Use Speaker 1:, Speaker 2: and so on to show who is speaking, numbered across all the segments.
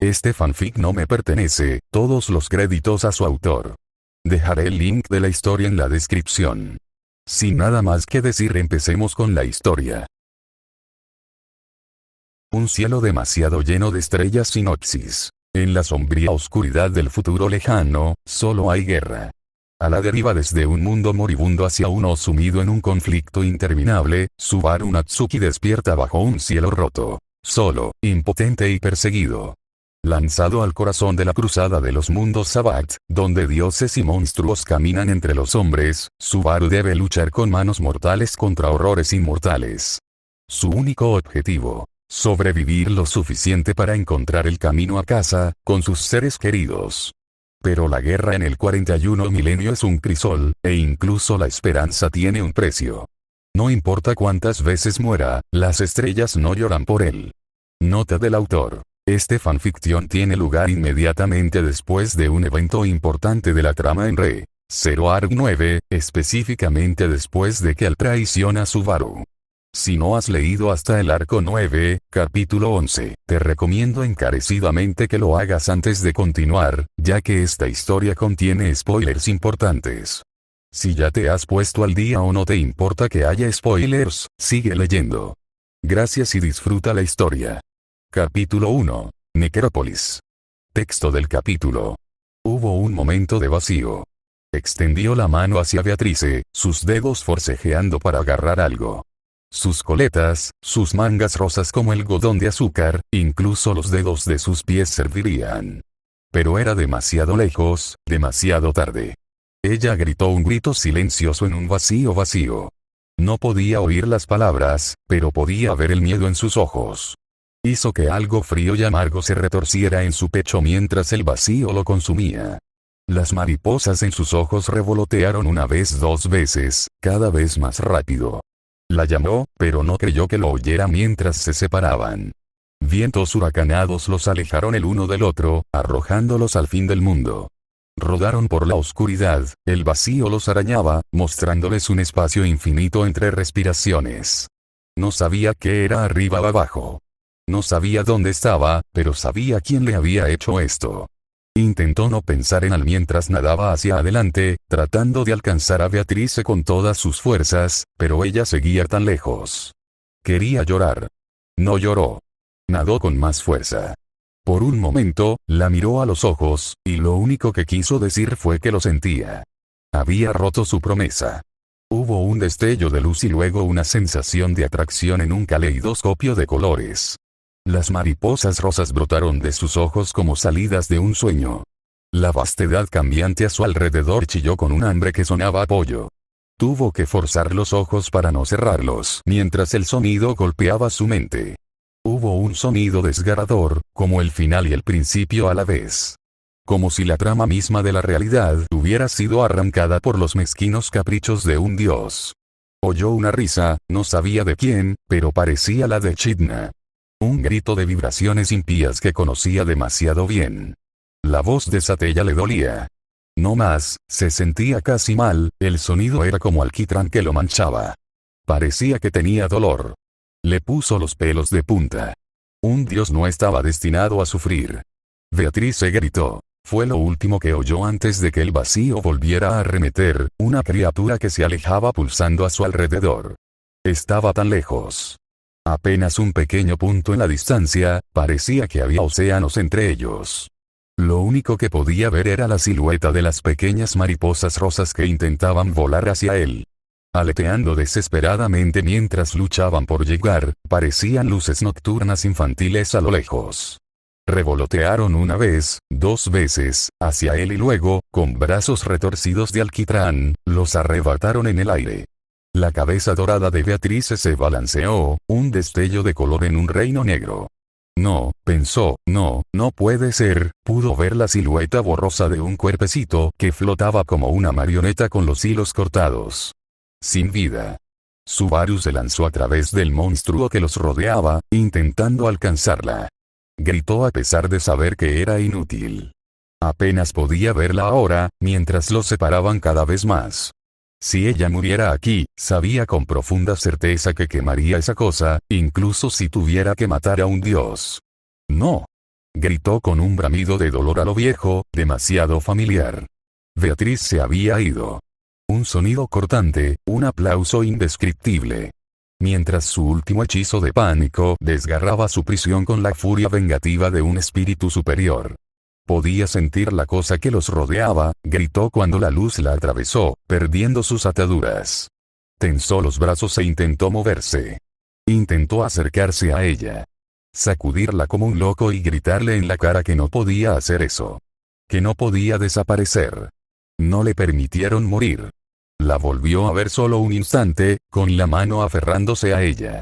Speaker 1: Este fanfic no me pertenece, todos los créditos a su autor. Dejaré el link de la historia en la descripción. Sin nada más que decir, empecemos con la historia. Un cielo demasiado lleno de estrellas. Sinopsis. En la sombría oscuridad del futuro lejano, solo hay guerra. A la deriva desde un mundo moribundo hacia uno sumido en un conflicto interminable, Subaru Natsuki despierta bajo un cielo roto. Solo, impotente y perseguido. Lanzado al corazón de la cruzada de los mundos Sabbath, donde dioses y monstruos caminan entre los hombres, Subaru debe luchar con manos mortales contra horrores inmortales. Su único objetivo: sobrevivir lo suficiente para encontrar el camino a casa, con sus seres queridos. Pero la guerra en el 41 milenio es un crisol, e incluso la esperanza tiene un precio. No importa cuántas veces muera, las estrellas no lloran por él. Nota del autor. Este fanfiction tiene lugar inmediatamente después de un evento importante de la trama en Re:0 Arc 9, específicamente después de que Al traiciona a Subaru. Si no has leído hasta el arco 9, capítulo 11, te recomiendo encarecidamente que lo hagas antes de continuar, ya que esta historia contiene spoilers importantes. Si ya te has puesto al día o no te importa que haya spoilers, sigue leyendo. Gracias y disfruta la historia. Capítulo 1. Necrópolis. Texto del capítulo. Hubo un momento de vacío. Extendió la mano hacia Beatrice, sus dedos forcejeando para agarrar algo. Sus coletas, sus mangas rosas como el algodón de azúcar, incluso los dedos de sus pies servirían. Pero era demasiado lejos, demasiado tarde. Ella gritó un grito silencioso en un vacío. No podía oír las palabras, pero podía ver el miedo en sus ojos. Hizo que algo frío y amargo se retorciera en su pecho mientras el vacío lo consumía. Las mariposas en sus ojos revolotearon una vez, dos veces, cada vez más rápido. La llamó, pero no creyó que lo oyera mientras se separaban. Vientos huracanados los alejaron el uno del otro, arrojándolos al fin del mundo. Rodaron por la oscuridad, el vacío los arañaba, mostrándoles un espacio infinito entre respiraciones. No sabía qué era arriba o abajo. No sabía dónde estaba, pero sabía quién le había hecho esto. Intentó no pensar en Al mientras nadaba hacia adelante, tratando de alcanzar a Beatrice con todas sus fuerzas, pero ella seguía tan lejos. Quería llorar. No lloró. Nadó con más fuerza. Por un momento, la miró a los ojos, y lo único que quiso decir fue que lo sentía. Había roto su promesa. Hubo un destello de luz y luego una sensación de atracción en un caleidoscopio de colores. Las mariposas rosas brotaron de sus ojos como salidas de un sueño. La vastedad cambiante a su alrededor chilló con un hambre que sonaba a pollo. Tuvo que forzar los ojos para no cerrarlos mientras el sonido golpeaba su mente. Hubo un sonido desgarrador, como el final y el principio a la vez. Como si la trama misma de la realidad hubiera sido arrancada por los mezquinos caprichos de un dios. Oyó una risa, no sabía de quién, pero parecía la de Chidna. Un grito de vibraciones impías que conocía demasiado bien. La voz de Satella le dolía. No más, se sentía casi mal, el sonido era como alquitrán que lo manchaba. Parecía que tenía dolor. Le puso los pelos de punta. Un dios no estaba destinado a sufrir. Beatrice gritó. Fue lo último que oyó antes de que el vacío volviera a arremeter, una criatura que se alejaba pulsando a su alrededor. Estaba tan lejos. Apenas un pequeño punto en la distancia, parecía que había océanos entre ellos. Lo único que podía ver era la silueta de las pequeñas mariposas rosas que intentaban volar hacia él. Aleteando desesperadamente mientras luchaban por llegar, parecían luces nocturnas infantiles a lo lejos. Revolotearon una vez, dos veces, hacia él y luego, con brazos retorcidos de alquitrán, los arrebataron en el aire. La cabeza dorada de Beatrice se balanceó, un destello de color en un reino negro. No, pensó, no puede ser, pudo ver la silueta borrosa de un cuerpecito que flotaba como una marioneta con los hilos cortados. Sin vida. Subaru se lanzó a través del monstruo que los rodeaba, intentando alcanzarla. Gritó a pesar de saber que era inútil. Apenas podía verla ahora, mientras los separaban cada vez más. Si ella muriera aquí, sabía con profunda certeza que quemaría esa cosa, incluso si tuviera que matar a un dios. No. Gritó con un bramido de dolor a lo viejo, demasiado familiar. Beatriz se había ido. Un sonido cortante, un aplauso indescriptible. Mientras su último hechizo de pánico desgarraba su prisión con la furia vengativa de un espíritu superior. Podía sentir la cosa que los rodeaba, gritó cuando la luz la atravesó, perdiendo sus ataduras. Tensó los brazos e intentó moverse. Intentó acercarse a ella. Sacudirla como un loco y gritarle en la cara que no podía hacer eso. Que no podía desaparecer. No le permitieron morir. La volvió a ver solo un instante, con la mano aferrándose a ella.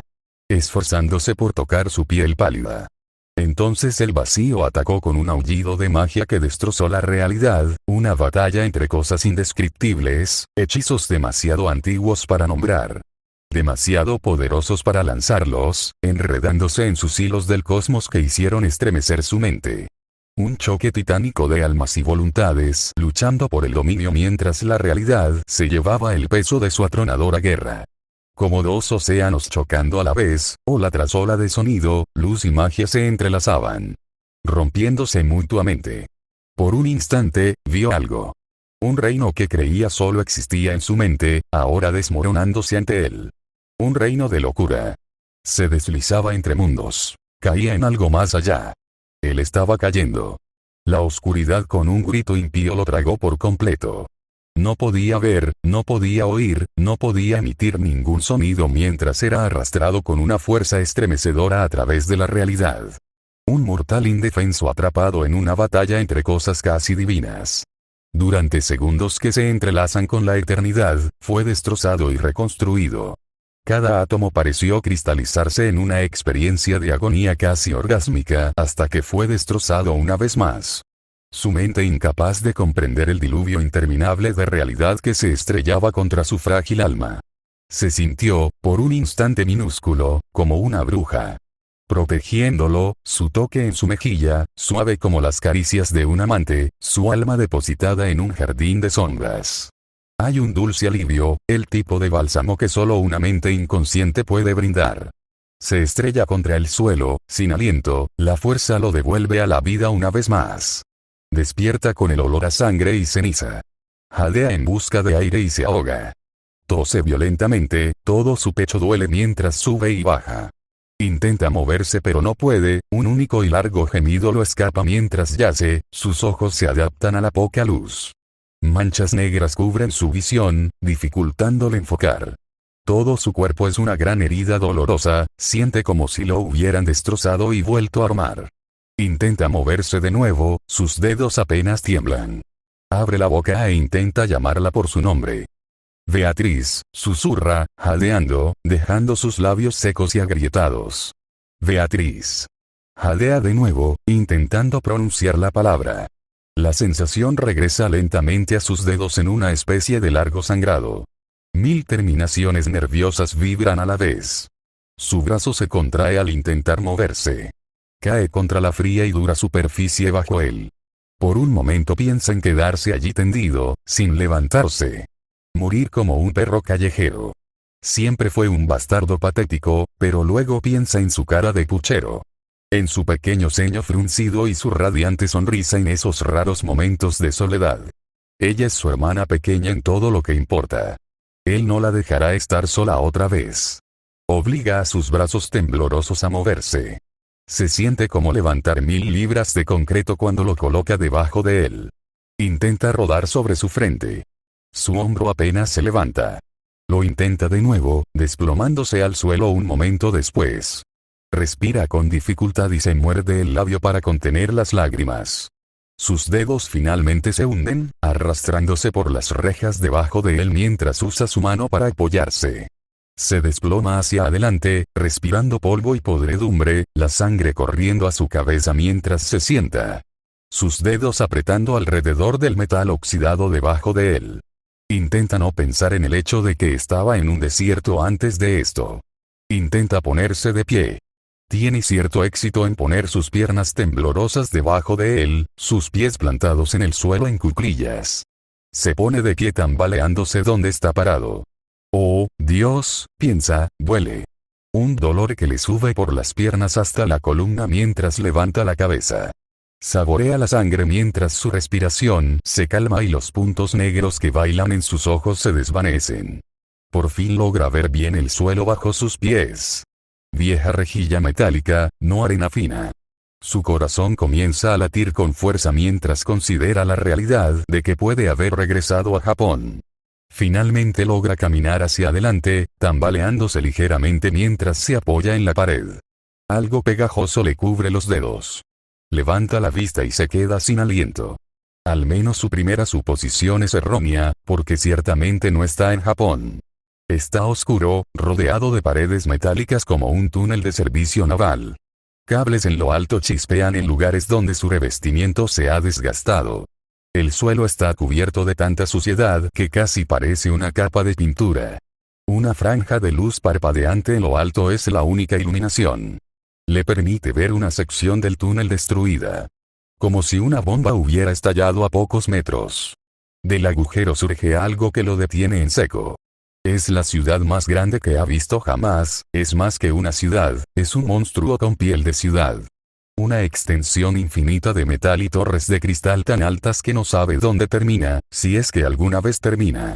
Speaker 1: Esforzándose por tocar su piel pálida. Entonces el vacío atacó con un aullido de magia que destrozó la realidad, una batalla entre cosas indescriptibles, hechizos demasiado antiguos para nombrar. Demasiado poderosos para lanzarlos, enredándose en sus hilos del cosmos que hicieron estremecer su mente. Un choque titánico de almas y voluntades luchando por el dominio mientras la realidad se llevaba el peso de su atronadora guerra. Como dos océanos chocando a la vez, ola tras ola de sonido, luz y magia se entrelazaban. Rompiéndose mutuamente. Por un instante, vio algo. Un reino que creía solo existía en su mente, ahora desmoronándose ante él. Un reino de locura. Se deslizaba entre mundos. Caía en algo más allá. Él estaba cayendo. La oscuridad con un grito impío lo tragó por completo. No podía ver, no podía oír, no podía emitir ningún sonido mientras era arrastrado con una fuerza estremecedora a través de la realidad. Un mortal indefenso atrapado en una batalla entre cosas casi divinas. Durante segundos que se entrelazan con la eternidad, fue destrozado y reconstruido. Cada átomo pareció cristalizarse en una experiencia de agonía casi orgásmica hasta que fue destrozado una vez más. Su mente incapaz de comprender el diluvio interminable de realidad que se estrellaba contra su frágil alma. Se sintió, por un instante minúsculo, como una bruja. Protegiéndolo, su toque en su mejilla, suave como las caricias de un amante, su alma depositada en un jardín de sombras. Hay un dulce alivio, el tipo de bálsamo que solo una mente inconsciente puede brindar. Se estrella contra el suelo, sin aliento, la fuerza lo devuelve a la vida una vez más. Despierta con el olor a sangre y ceniza. Jadea en busca de aire y se ahoga. Tose violentamente, todo su pecho duele mientras sube y baja. Intenta moverse pero no puede, un único y largo gemido lo escapa mientras yace, sus ojos se adaptan a la poca luz. Manchas negras cubren su visión, dificultándole enfocar. Todo su cuerpo es una gran herida dolorosa, siente como si lo hubieran destrozado y vuelto a armar. Intenta moverse de nuevo, sus dedos apenas tiemblan. Abre la boca e intenta llamarla por su nombre. Beatriz, susurra, jadeando, dejando sus labios secos y agrietados. Beatriz. Jadea de nuevo, intentando pronunciar la palabra. La sensación regresa lentamente a sus dedos en una especie de largo sangrado. 1000 terminaciones nerviosas vibran a la vez. Su brazo se contrae al intentar moverse. Cae contra la fría y dura superficie bajo él. Por un momento piensa en quedarse allí tendido, sin levantarse. Morir como un perro callejero. Siempre fue un bastardo patético, pero luego piensa en su cara de puchero. En su pequeño ceño fruncido y su radiante sonrisa en esos raros momentos de soledad. Ella es su hermana pequeña en todo lo que importa. Él no la dejará estar sola otra vez. Obliga a sus brazos temblorosos a moverse. Se siente como levantar 1000 libras de concreto cuando lo coloca debajo de él. Intenta rodar sobre su frente. Su hombro apenas se levanta. Lo intenta de nuevo, desplomándose al suelo un momento después. Respira con dificultad y se muerde el labio para contener las lágrimas. Sus dedos finalmente se hunden, arrastrándose por las rejas debajo de él mientras usa su mano para apoyarse. Se desploma hacia adelante, respirando polvo y podredumbre, la sangre corriendo a su cabeza mientras se sienta. Sus dedos apretando alrededor del metal oxidado debajo de él. Intenta no pensar en el hecho de que estaba en un desierto antes de esto. Intenta ponerse de pie. Tiene cierto éxito en poner sus piernas temblorosas debajo de él, sus pies plantados en el suelo en cuclillas. Se pone de pie tambaleándose donde está parado. Oh, Dios, piensa, duele. Un dolor que le sube por las piernas hasta la columna mientras levanta la cabeza. Saborea la sangre mientras su respiración se calma y los puntos negros que bailan en sus ojos se desvanecen. Por fin logra ver bien el suelo bajo sus pies. Vieja rejilla metálica, no arena fina. Su corazón comienza a latir con fuerza mientras considera la realidad de que puede haber regresado a Japón. Finalmente logra caminar hacia adelante, tambaleándose ligeramente mientras se apoya en la pared. Algo pegajoso le cubre los dedos. Levanta la vista y se queda sin aliento. Al menos su primera suposición es errónea, porque ciertamente no está en Japón. Está oscuro, rodeado de paredes metálicas como un túnel de servicio naval. Cables en lo alto chispean en lugares donde su revestimiento se ha desgastado. El suelo está cubierto de tanta suciedad que casi parece una capa de pintura. Una franja de luz parpadeante en lo alto es la única iluminación. Le permite ver una sección del túnel destruida. Como si una bomba hubiera estallado a pocos metros. Del agujero surge algo que lo detiene en seco. Es la ciudad más grande que ha visto jamás, es más que una ciudad, es un monstruo con piel de ciudad. Una extensión infinita de metal y torres de cristal tan altas que no sabe dónde termina, si es que alguna vez termina.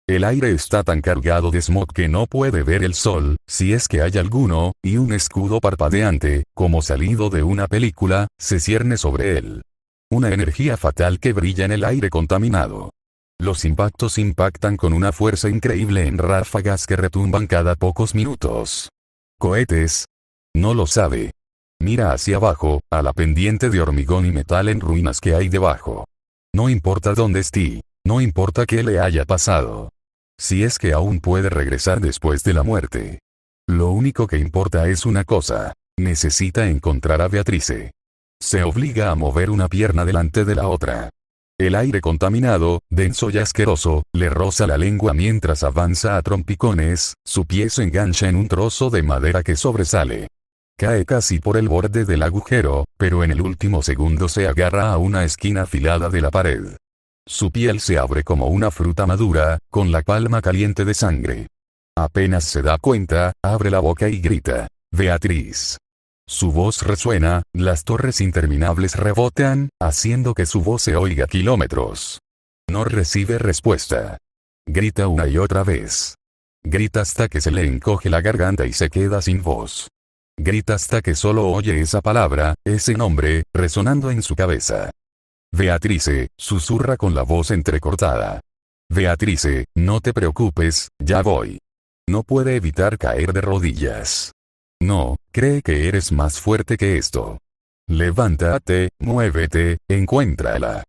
Speaker 1: El aire está tan cargado de smog que no puede ver el sol, si es que hay alguno, y un escudo parpadeante, como salido de una película, se cierne sobre él. Una energía fatal que brilla en el aire contaminado. Los impactos impactan con una fuerza increíble en ráfagas que retumban cada pocos minutos. ¿Cohetes? No lo sabe. Mira hacia abajo, a la pendiente de hormigón y metal en ruinas que hay debajo. No importa dónde esté, no importa qué le haya pasado. Si es que aún puede regresar después de la muerte. Lo único que importa es una cosa, necesita encontrar a Beatrice. Se obliga a mover una pierna delante de la otra. El aire contaminado, denso y asqueroso, le roza la lengua mientras avanza a trompicones, su pie se engancha en un trozo de madera que sobresale. Cae casi por el borde del agujero, pero en el último segundo se agarra a una esquina afilada de la pared. Su piel se abre como una fruta madura, con la palma caliente de sangre. Apenas se da cuenta, abre la boca y grita, «Beatriz». Su voz resuena, las torres interminables rebotan, haciendo que su voz se oiga kilómetros. No recibe respuesta. Grita una y otra vez. Grita hasta que se le encoge la garganta y se queda sin voz. Grita hasta que solo oye esa palabra, ese nombre, resonando en su cabeza. «Beatrice», susurra con la voz entrecortada. «Beatrice, no te preocupes, ya voy». No puede evitar caer de rodillas. No, cree que eres más fuerte que esto. Levántate, muévete, encuéntrala.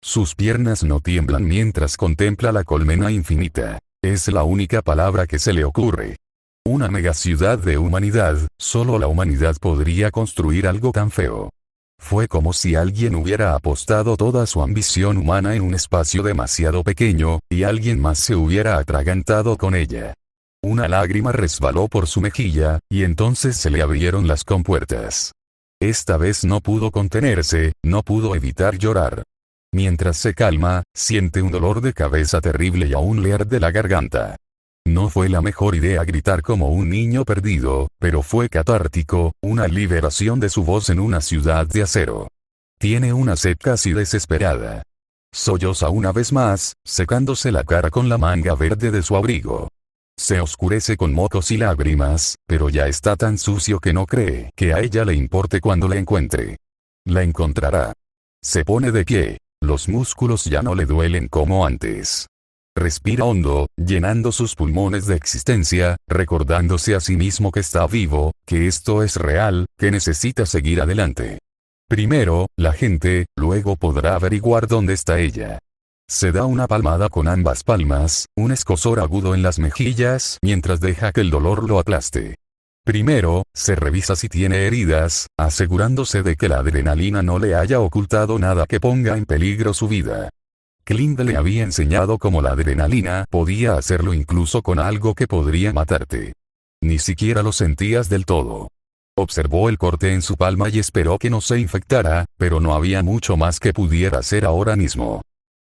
Speaker 1: Sus piernas no tiemblan mientras contempla la colmena infinita. Es la única palabra que se le ocurre. Una megaciudad de humanidad, solo la humanidad podría construir algo tan feo. Fue como si alguien hubiera apostado toda su ambición humana en un espacio demasiado pequeño, y alguien más se hubiera atragantado con ella. Una lágrima resbaló por su mejilla, y entonces se le abrieron las compuertas. Esta vez no pudo contenerse, no pudo evitar llorar. Mientras se calma, siente un dolor de cabeza terrible y aún le arde la garganta. No fue la mejor idea gritar como un niño perdido, pero fue catártico, una liberación de su voz en una ciudad de acero. Tiene una sed casi desesperada. Solloza una vez más, secándose la cara con la manga verde de su abrigo. Se oscurece con mocos y lágrimas, pero ya está tan sucio que no cree que a ella le importe cuando la encuentre. La encontrará. Se pone de pie, los músculos ya no le duelen como antes. Respira hondo, llenando sus pulmones de existencia, recordándose a sí mismo que está vivo, que esto es real, que necesita seguir adelante. Primero, la gente, luego podrá averiguar dónde está ella. Se da una palmada con ambas palmas, un escozor agudo en las mejillas, mientras deja que el dolor lo aplaste. Primero, se revisa si tiene heridas, asegurándose de que la adrenalina no le haya ocultado nada que ponga en peligro su vida. Clint le había enseñado cómo la adrenalina podía hacerlo incluso con algo que podría matarte. Ni siquiera lo sentías del todo. Observó el corte en su palma y esperó que no se infectara, pero no había mucho más que pudiera hacer ahora mismo.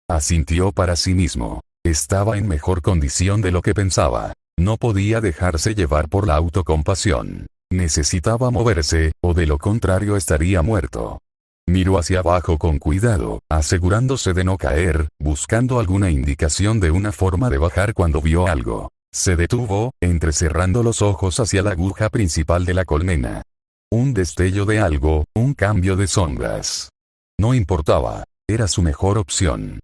Speaker 1: Asintió para sí mismo. Estaba en mejor condición de lo que pensaba. No podía dejarse llevar por la autocompasión. Necesitaba moverse, o de lo contrario estaría muerto. Miró hacia abajo con cuidado, asegurándose de no caer, buscando alguna indicación de una forma de bajar cuando vio algo. Se detuvo, entrecerrando los ojos hacia la aguja principal de la colmena. Un destello de algo, un cambio de sombras. No importaba, era su mejor opción.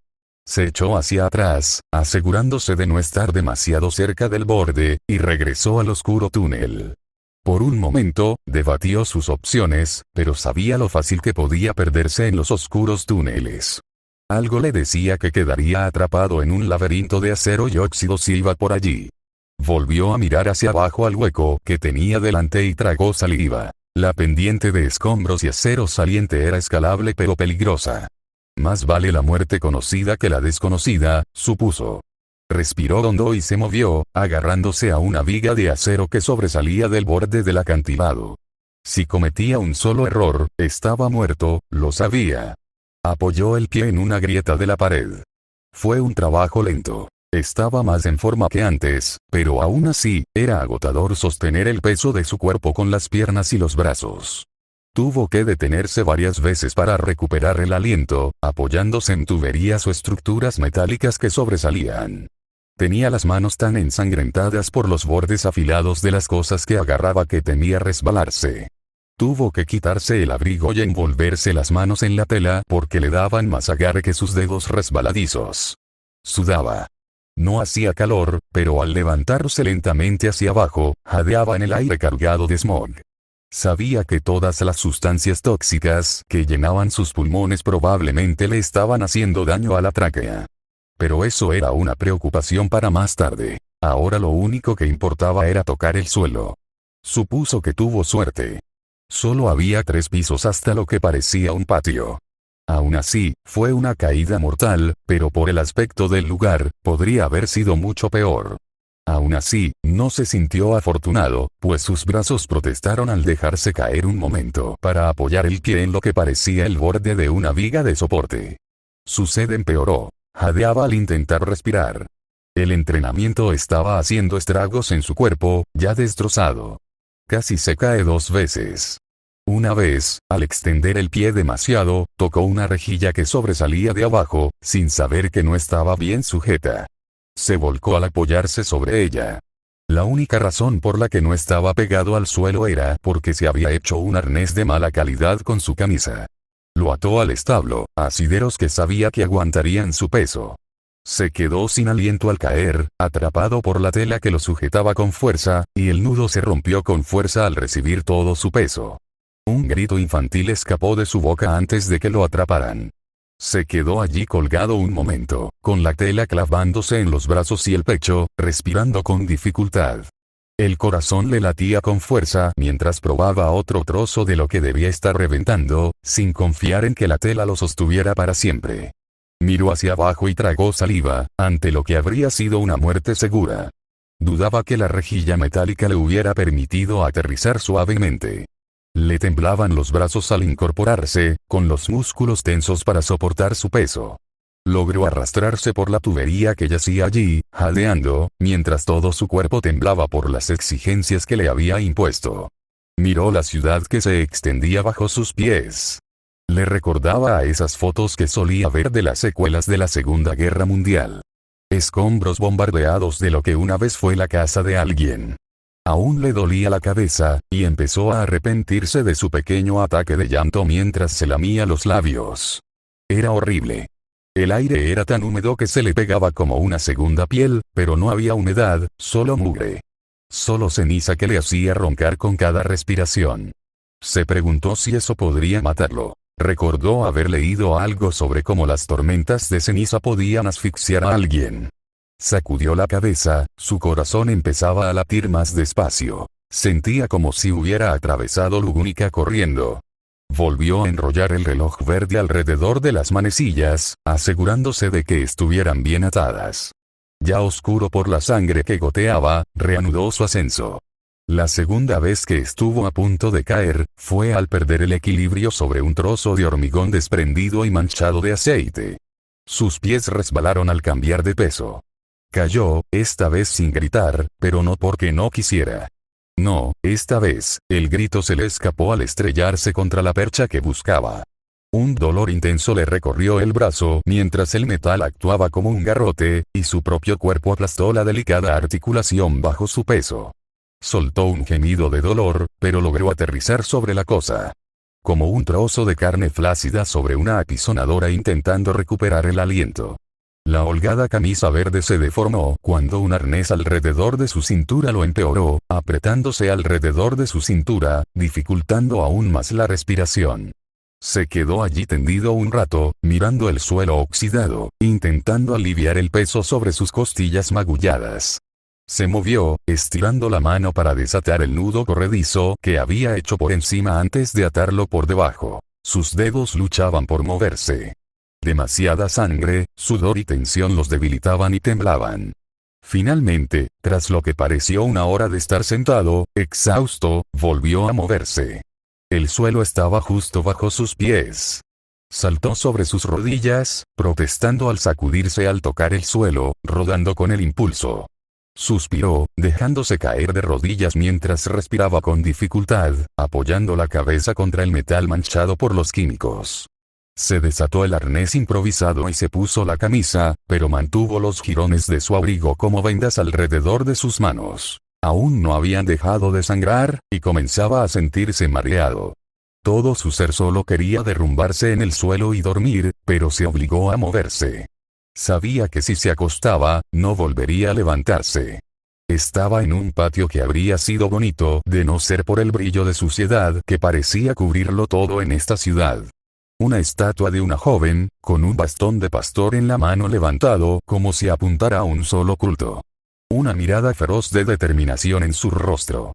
Speaker 1: Se echó hacia atrás, asegurándose de no estar demasiado cerca del borde, y regresó al oscuro túnel. Por un momento, debatió sus opciones, pero sabía lo fácil que podía perderse en los oscuros túneles. Algo le decía que quedaría atrapado en un laberinto de acero y óxido si iba por allí. Volvió a mirar hacia abajo al hueco que tenía delante y tragó saliva. La pendiente de escombros y acero saliente era escalable pero peligrosa. Más vale la muerte conocida que la desconocida, supuso. Respiró hondo y se movió, agarrándose a una viga de acero que sobresalía del borde del acantilado. Si cometía un solo error, estaba muerto, lo sabía. Apoyó el pie en una grieta de la pared. Fue un trabajo lento. Estaba más en forma que antes, pero aún así, era agotador sostener el peso de su cuerpo con las piernas y los brazos. Tuvo que detenerse varias veces para recuperar el aliento, apoyándose en tuberías o estructuras metálicas que sobresalían. Tenía las manos tan ensangrentadas por los bordes afilados de las cosas que agarraba que temía resbalarse. Tuvo que quitarse el abrigo y envolverse las manos en la tela porque le daban más agarre que sus dedos resbaladizos. Sudaba. No hacía calor, pero al levantarse lentamente hacia abajo, jadeaba en el aire cargado de smog. Sabía que todas las sustancias tóxicas que llenaban sus pulmones probablemente le estaban haciendo daño a la tráquea. Pero eso era una preocupación para más tarde. Ahora lo único que importaba era tocar el suelo. Supuso que tuvo suerte. Solo había 3 pisos hasta lo que parecía un patio. Aún así, fue una caída mortal, pero por el aspecto del lugar, podría haber sido mucho peor. Aún así, no se sintió afortunado, pues sus brazos protestaron al dejarse caer un momento para apoyar el pie en lo que parecía el borde de una viga de soporte. Su sed empeoró. Jadeaba al intentar respirar. El entrenamiento estaba haciendo estragos en su cuerpo, ya destrozado. Casi se cae 2 veces. Una vez, al extender el pie demasiado, tocó una rejilla que sobresalía de abajo, sin saber que no estaba bien sujeta. Se volcó al apoyarse sobre ella. La única razón por la que no estaba pegado al suelo era porque se había hecho un arnés de mala calidad con su camisa. Lo ató al establo, asideros que sabía que aguantarían su peso. Se quedó sin aliento al caer, atrapado por la tela que lo sujetaba con fuerza, y el nudo se rompió con fuerza al recibir todo su peso. Un grito infantil escapó de su boca antes de que lo atraparan. Se quedó allí colgado un momento, con la tela clavándose en los brazos y el pecho, respirando con dificultad. El corazón le latía con fuerza mientras probaba otro trozo de lo que debía estar reventando, sin confiar en que la tela lo sostuviera para siempre. Miró hacia abajo y tragó saliva, ante lo que habría sido una muerte segura. Dudaba que la rejilla metálica le hubiera permitido aterrizar suavemente. Le temblaban los brazos al incorporarse, con los músculos tensos para soportar su peso. Logró arrastrarse por la tubería que yacía allí, jadeando, mientras todo su cuerpo temblaba por las exigencias que le había impuesto. Miró la ciudad que se extendía bajo sus pies. Le recordaba a esas fotos que solía ver de las secuelas de la Segunda Guerra Mundial. Escombros bombardeados de lo que una vez fue la casa de alguien. Aún le dolía la cabeza, y empezó a arrepentirse de su pequeño ataque de llanto mientras se lamía los labios. Era horrible. El aire era tan húmedo que se le pegaba como una segunda piel, pero no había humedad, solo mugre. Solo ceniza que le hacía roncar con cada respiración. Se preguntó si eso podría matarlo. Recordó haber leído algo sobre cómo las tormentas de ceniza podían asfixiar a alguien. Sacudió la cabeza, su corazón empezaba a latir más despacio. Sentía como si hubiera atravesado Lugúnica corriendo. Volvió a enrollar el reloj verde alrededor de las manecillas, asegurándose de que estuvieran bien atadas. Ya oscuro por la sangre que goteaba, reanudó su ascenso. La segunda vez que estuvo a punto de caer, fue al perder el equilibrio sobre un trozo de hormigón desprendido y manchado de aceite. Sus pies resbalaron al cambiar de peso. Cayó, esta vez sin gritar, pero no porque no quisiera. No, esta vez, el grito se le escapó al estrellarse contra la percha que buscaba. Un dolor intenso le recorrió el brazo mientras el metal actuaba como un garrote, y su propio cuerpo aplastó la delicada articulación bajo su peso. Soltó un gemido de dolor, pero logró aterrizar sobre la cosa. Como un trozo de carne flácida sobre una apisonadora intentando recuperar el aliento. La holgada camisa verde se deformó cuando un arnés alrededor de su cintura lo empeoró, apretándose alrededor de su cintura, dificultando aún más la respiración. Se quedó allí tendido un rato, mirando el suelo oxidado, intentando aliviar el peso sobre sus costillas magulladas. Se movió, estirando la mano para desatar el nudo corredizo que había hecho por encima antes de atarlo por debajo. Sus dedos luchaban por moverse. Demasiada sangre, sudor y tensión los debilitaban y temblaban. Finalmente, tras lo que pareció una hora de estar sentado, exhausto, volvió a moverse. El suelo estaba justo bajo sus pies. Saltó sobre sus rodillas, protestando al sacudirse al tocar el suelo, rodando con el impulso. Suspiró, dejándose caer de rodillas mientras respiraba con dificultad, apoyando la cabeza contra el metal manchado por los químicos. Se desató el arnés improvisado y se puso la camisa, pero mantuvo los jirones de su abrigo como vendas alrededor de sus manos. Aún no habían dejado de sangrar, y comenzaba a sentirse mareado. Todo su ser solo quería derrumbarse en el suelo y dormir, pero se obligó a moverse. Sabía que si se acostaba, no volvería a levantarse. Estaba en un patio que habría sido bonito de no ser por el brillo de suciedad que parecía cubrirlo todo en esta ciudad. Una estatua de una joven, con un bastón de pastor en la mano levantado como si apuntara a un solo culto. Una mirada feroz de determinación en su rostro.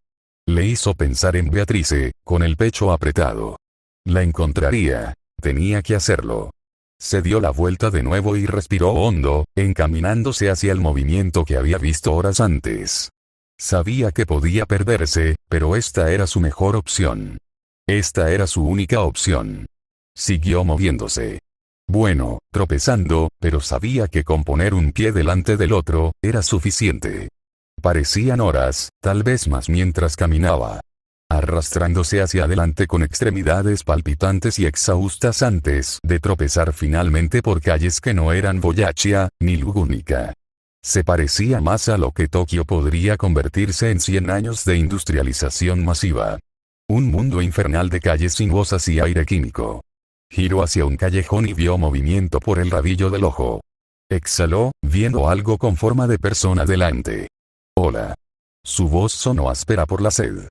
Speaker 1: Le hizo pensar en Beatrice, con el pecho apretado. La encontraría. Tenía que hacerlo. Se dio la vuelta de nuevo y respiró hondo, encaminándose hacia el movimiento que había visto horas antes. Sabía que podía perderse, pero esta era su mejor opción. Esta era su única opción. Siguió moviéndose. Bueno, tropezando, pero sabía que con poner un pie delante del otro, era suficiente. Parecían horas, tal vez más mientras caminaba. Arrastrándose hacia adelante con extremidades palpitantes y exhaustas antes de tropezar finalmente por calles que no eran Boyaccia, ni Lugúnica. Se parecía más a lo que Tokio podría convertirse en 100 años de industrialización masiva. Un mundo infernal de calles sinuosas y aire químico. Giró hacia un callejón y vio movimiento por el rabillo del ojo. Exhaló, viendo algo con forma de persona delante. Hola. Su voz sonó áspera por la sed.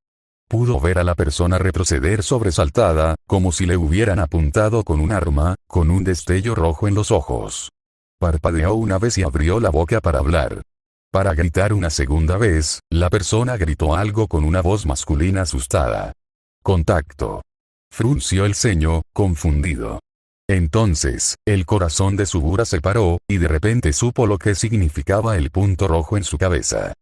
Speaker 1: Pudo ver a la persona retroceder sobresaltada, como si le hubieran apuntado con un arma, con un destello rojo en los ojos. Parpadeó una vez y abrió la boca para hablar. Para gritar una segunda vez, la persona gritó algo con una voz masculina asustada. Contacto. Frunció el ceño, confundido. Entonces, el corazón de Sugura se paró, y de repente supo lo que significaba el punto rojo en su cabeza.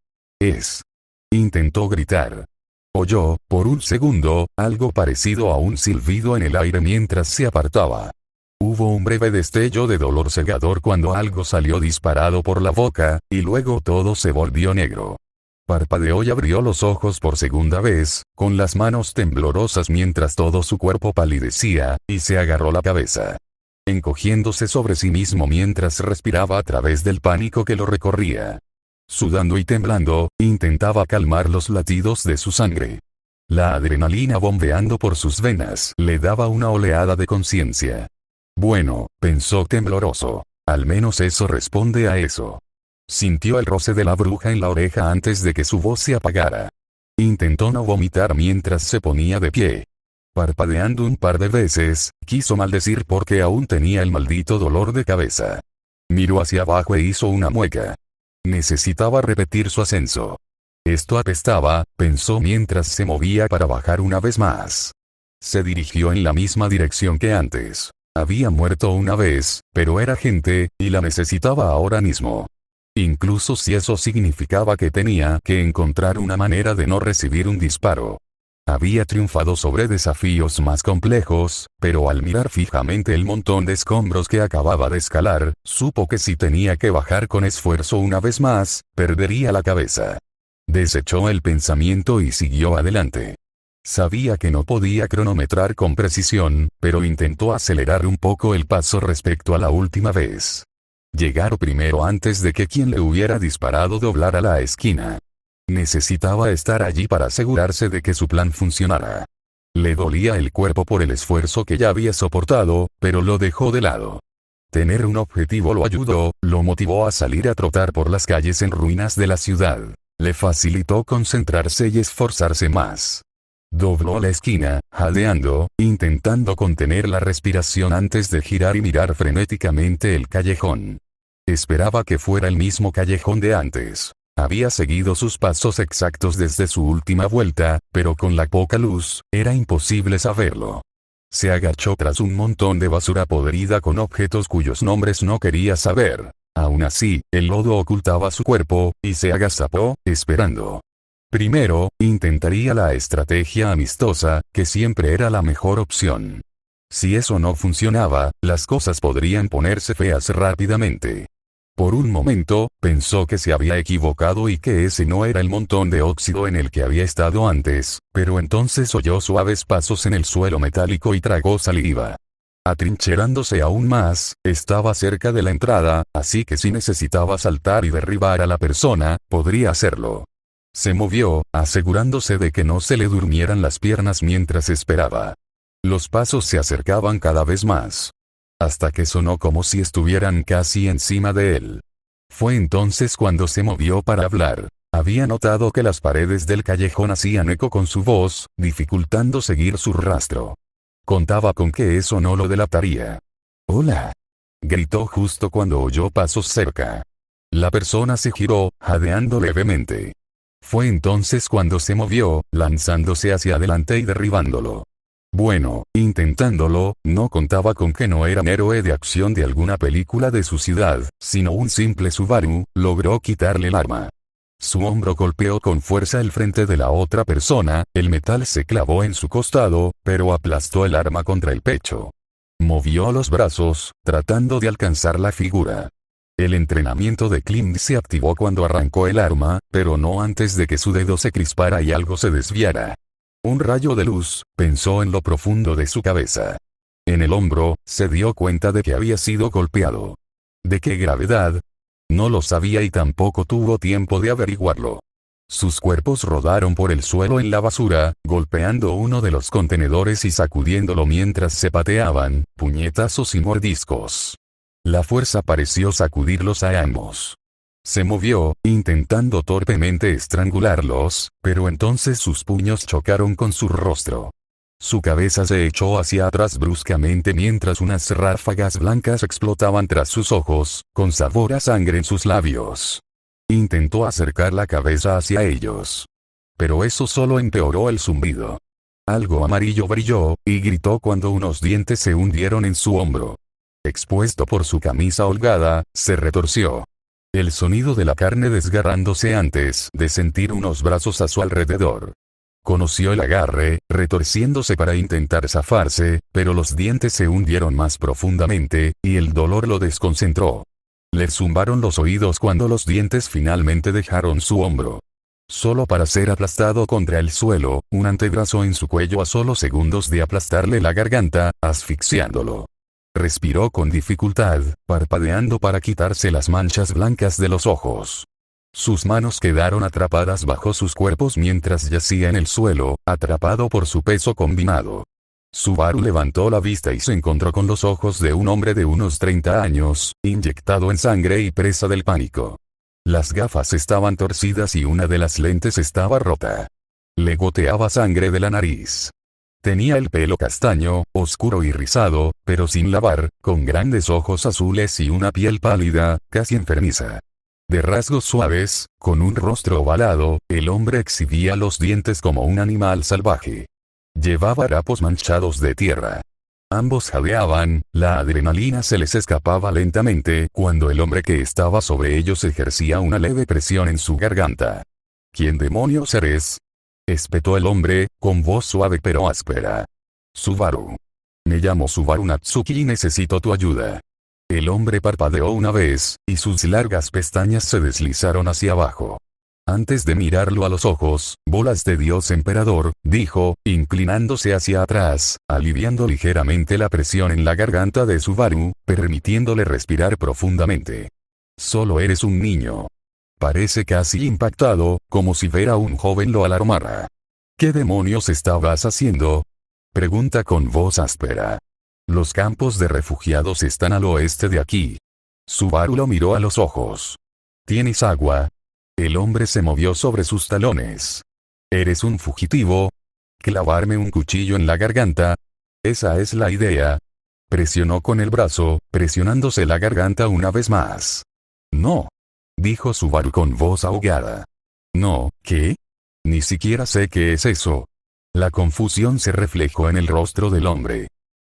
Speaker 1: Intentó gritar. Oyó, por un segundo, algo parecido a un silbido en el aire mientras se apartaba. Hubo un breve destello de dolor cegador cuando algo salió disparado por la boca, y luego todo se volvió negro. Parpadeó y abrió los ojos por segunda vez, con las manos temblorosas mientras todo su cuerpo palidecía, y se agarró la cabeza. Encogiéndose sobre sí mismo mientras respiraba a través del pánico que lo recorría. Sudando y temblando, intentaba calmar los latidos de su sangre. La adrenalina bombeando por sus venas le daba una oleada de conciencia. Bueno, pensó tembloroso. Al menos eso responde a eso. Sintió el roce de la bruja en la oreja antes de que su voz se apagara. Intentó no vomitar mientras se ponía de pie. Parpadeando un par de veces, quiso maldecir porque aún tenía el maldito dolor de cabeza. Miró hacia abajo e hizo una mueca. Necesitaba repetir su ascenso. Esto apestaba, pensó mientras se movía para bajar una vez más. Se dirigió en la misma dirección que antes. Había muerto una vez, pero era gente, y la necesitaba ahora mismo. Incluso si eso significaba que tenía que encontrar una manera de no recibir un disparo. Había triunfado sobre desafíos más complejos, pero al mirar fijamente el montón de escombros que acababa de escalar, supo que si tenía que bajar con esfuerzo una vez más, perdería la cabeza. Desechó el pensamiento y siguió adelante. Sabía que no podía cronometrar con precisión, pero intentó acelerar un poco el paso respecto a la última vez. Llegar primero antes de que quien le hubiera disparado doblara la esquina. Necesitaba estar allí para asegurarse de que su plan funcionara. Le dolía el cuerpo por el esfuerzo que ya había soportado, pero lo dejó de lado. Tener un objetivo lo ayudó, lo motivó a salir a trotar por las calles en ruinas de la ciudad. Le facilitó concentrarse y esforzarse más. Dobló la esquina, jadeando, intentando contener la respiración antes de girar y mirar frenéticamente el callejón. Esperaba que fuera el mismo callejón de antes. Había seguido sus pasos exactos desde su última vuelta, pero con la poca luz, era imposible saberlo. Se agachó tras un montón de basura podrida con objetos cuyos nombres no quería saber. Aún así, el lodo ocultaba su cuerpo, y se agazapó, esperando. Primero, intentaría la estrategia amistosa, que siempre era la mejor opción. Si eso no funcionaba, las cosas podrían ponerse feas rápidamente. Por un momento, pensó que se había equivocado y que ese no era el montón de óxido en el que había estado antes, pero entonces oyó suaves pasos en el suelo metálico y tragó saliva. Atrincherándose aún más, estaba cerca de la entrada, así que si necesitaba saltar y derribar a la persona, podría hacerlo. Se movió, asegurándose de que no se le durmieran las piernas mientras esperaba. Los pasos se acercaban cada vez más. Hasta que sonó como si estuvieran casi encima de él. Fue entonces cuando se movió para hablar. Había notado que las paredes del callejón hacían eco con su voz, dificultando seguir su rastro. Contaba con que eso no lo delataría. «¡Hola!», gritó justo cuando oyó pasos cerca. La persona se giró, jadeando levemente. Fue entonces cuando se movió, lanzándose hacia adelante y derribándolo. Bueno, intentándolo, no contaba con que no era un héroe de acción de alguna película de su ciudad, sino un simple Subaru. Logró quitarle el arma. Su hombro golpeó con fuerza el frente de la otra persona, el metal se clavó en su costado, pero aplastó el arma contra el pecho. Movió los brazos, tratando de alcanzar la figura. El entrenamiento de Clint se activó cuando arrancó el arma, pero no antes de que su dedo se crispara y algo se desviara. Un rayo de luz, pensó en lo profundo de su cabeza. En el hombro, se dio cuenta de que había sido golpeado. ¿De qué gravedad? No lo sabía y tampoco tuvo tiempo de averiguarlo. Sus cuerpos rodaron por el suelo en la basura, golpeando uno de los contenedores y sacudiéndolo mientras se pateaban, puñetazos y mordiscos. La fuerza pareció sacudirlos a ambos. Se movió, intentando torpemente estrangularlos, pero entonces sus puños chocaron con su rostro. Su cabeza se echó hacia atrás bruscamente mientras unas ráfagas blancas explotaban tras sus ojos, con sabor a sangre en sus labios. Intentó acercar la cabeza hacia ellos. Pero eso solo empeoró el zumbido. Algo amarillo brilló, y gritó cuando unos dientes se hundieron en su hombro. Expuesto por su camisa holgada, se retorció. El sonido de la carne desgarrándose antes de sentir unos brazos a su alrededor. Conoció el agarre, retorciéndose para intentar zafarse, pero los dientes se hundieron más profundamente, y el dolor lo desconcentró. Le zumbaron los oídos cuando los dientes finalmente dejaron su hombro. Solo para ser aplastado contra el suelo, un antebrazo en su cuello a solo segundos de aplastarle la garganta, asfixiándolo. Respiró con dificultad, parpadeando para quitarse las manchas blancas de los ojos. Sus manos quedaron atrapadas bajo sus cuerpos mientras yacía en el suelo, atrapado por su peso combinado. Subaru levantó la vista y se encontró con los ojos de un hombre de unos 30 años, inyectado en sangre y presa del pánico. Las gafas estaban torcidas y una de las lentes estaba rota. Le goteaba sangre de la nariz. Tenía el pelo castaño, oscuro y rizado, pero sin lavar, con grandes ojos azules y una piel pálida, casi enfermiza. De rasgos suaves, con un rostro ovalado, el hombre exhibía los dientes como un animal salvaje. Llevaba harapos manchados de tierra. Ambos jadeaban, la adrenalina se les escapaba lentamente cuando el hombre que estaba sobre ellos ejercía una leve presión en su garganta. ¿Quién demonios eres?, espetó el hombre, con voz suave pero áspera. Subaru. Me llamo Subaru Natsuki y necesito tu ayuda. El hombre parpadeó una vez, y sus largas pestañas se deslizaron hacia abajo. Antes de mirarlo a los ojos, bolas de Dios emperador, dijo, inclinándose hacia atrás, aliviando ligeramente la presión en la garganta de Subaru, permitiéndole respirar profundamente. Solo eres un niño. Parece casi impactado, como si ver a un joven lo alarmara. ¿Qué demonios estabas haciendo? Pregunta con voz áspera. Los campos de refugiados están al oeste de aquí. Subaru lo miró a los ojos. ¿Tienes agua? El hombre se movió sobre sus talones. ¿Eres un fugitivo? ¿Clavarme un cuchillo en la garganta? Esa es la idea. Presionó con el brazo, presionándose la garganta una vez más. No. Dijo Subaru con voz ahogada. No, ¿qué? Ni siquiera sé qué es eso. La confusión se reflejó en el rostro del hombre.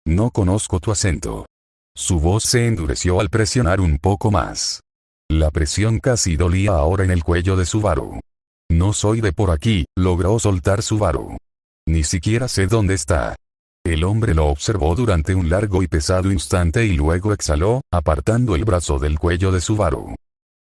Speaker 1: No conozco tu acento. Su voz se endureció al presionar un poco más. La presión casi dolía ahora en el cuello de Subaru. No soy de por aquí, logró soltar Subaru. Ni siquiera sé dónde está. El hombre lo observó durante un largo y pesado instante y luego exhaló, apartando el brazo del cuello de Subaru.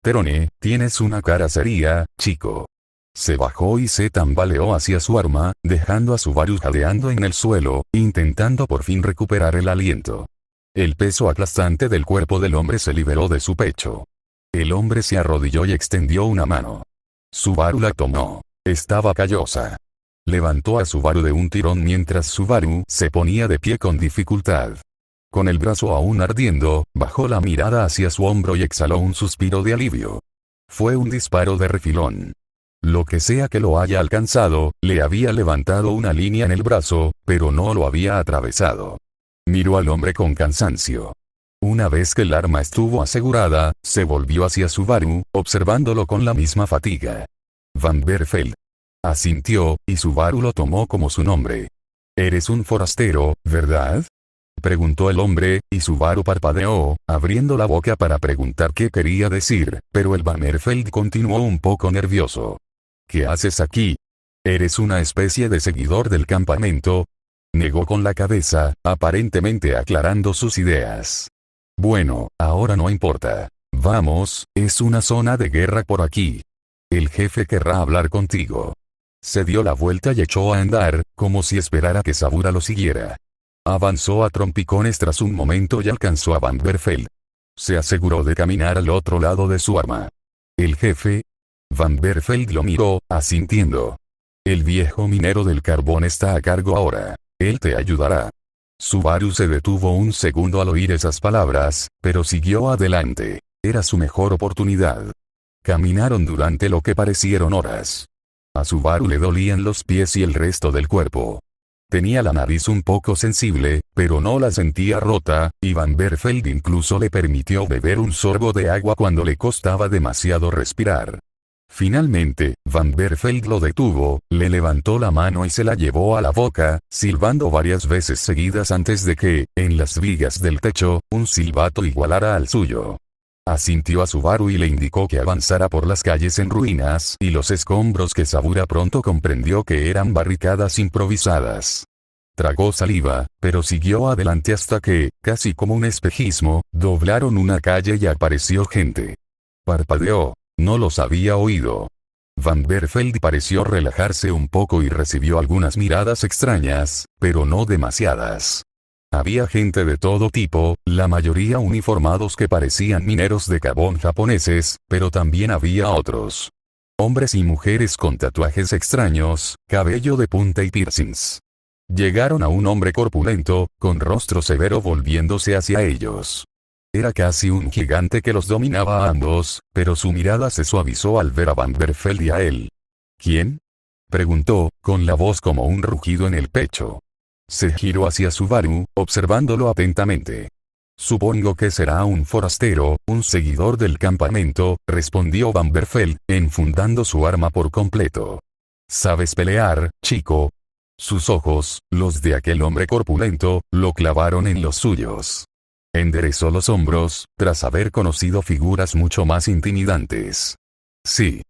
Speaker 1: Terone, tienes una cara seria, chico. Se bajó y se tambaleó hacia su arma, dejando a Subaru jadeando en el suelo, intentando por fin recuperar el aliento. El peso aplastante del cuerpo del hombre se liberó de su pecho. El hombre se arrodilló y extendió una mano. Subaru la tomó. Estaba callosa. Levantó a Subaru de un tirón mientras Subaru se ponía de pie con dificultad. Con el brazo aún ardiendo, bajó la mirada hacia su hombro y exhaló un suspiro de alivio. Fue un disparo de refilón. Lo que sea que lo haya alcanzado, le había levantado una línea en el brazo, pero no lo había atravesado. Miró al hombre con cansancio. Una vez que el arma estuvo asegurada, se volvió hacia Subaru, observándolo con la misma fatiga. Vanderfeld. Asintió, y Subaru lo tomó como su nombre. Eres un forastero, ¿verdad? Preguntó el hombre, y Subaru parpadeó, abriendo la boca para preguntar qué quería decir, pero el Vanderfeld continuó un poco nervioso. ¿Qué haces aquí? ¿Eres una especie de seguidor del campamento? Negó con la cabeza, aparentemente aclarando sus ideas. Bueno, ahora no importa. Vamos, es una zona de guerra por aquí. El jefe querrá hablar contigo. Se dio la vuelta y echó a andar, como si esperara que Sabura lo siguiera. Avanzó a trompicones tras un momento y alcanzó a Vanderfeld. Se aseguró de caminar al otro lado de su arma. ¿El jefe? Vanderfeld lo miró, asintiendo. El viejo minero del carbón está a cargo ahora. Él te ayudará. Subaru se detuvo un segundo al oír esas palabras, pero siguió adelante. Era su mejor oportunidad. Caminaron durante lo que parecieron horas. A Subaru le dolían los pies y el resto del cuerpo. Tenía la nariz un poco sensible, pero no la sentía rota, y Vanderfeld incluso le permitió beber un sorbo de agua cuando le costaba demasiado respirar. Finalmente, Vanderfeld lo detuvo, le levantó la mano y se la llevó a la boca, silbando varias veces seguidas antes de que, en las vigas del techo, un silbato igualara al suyo. Asintió a Subaru y le indicó que avanzara por las calles en ruinas y los escombros que Sabura pronto comprendió que eran barricadas improvisadas. Tragó saliva, pero siguió adelante hasta que, casi como un espejismo, doblaron una calle y apareció gente. Parpadeó. No los había oído. Vanderfeld pareció relajarse un poco y recibió algunas miradas extrañas, pero no demasiadas. Había gente de todo tipo, la mayoría uniformados que parecían mineros de carbón japoneses, pero también había otros. Hombres y mujeres con tatuajes extraños, cabello de punta y piercings. Llegaron a un hombre corpulento, con rostro severo volviéndose hacia ellos. Era casi un gigante que los dominaba a ambos, pero su mirada se suavizó al ver a Vanderfeld y a él. ¿Quién? Preguntó, con la voz como un rugido en el pecho. Se giró hacia Subaru, observándolo atentamente. Supongo que será un forastero, un seguidor del campamento, respondió Vanderfeld, enfundando su arma por completo. ¿Sabes pelear, chico? Sus ojos, los de aquel hombre corpulento, lo clavaron en los suyos. Enderezó los hombros, tras haber conocido figuras mucho más intimidantes. Sí.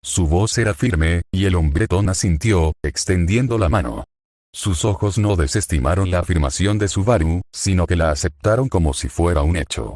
Speaker 1: Su voz era firme, y el hombretón asintió, extendiendo la mano. Sus ojos no desestimaron la afirmación de Subaru, sino que la aceptaron como si fuera un hecho.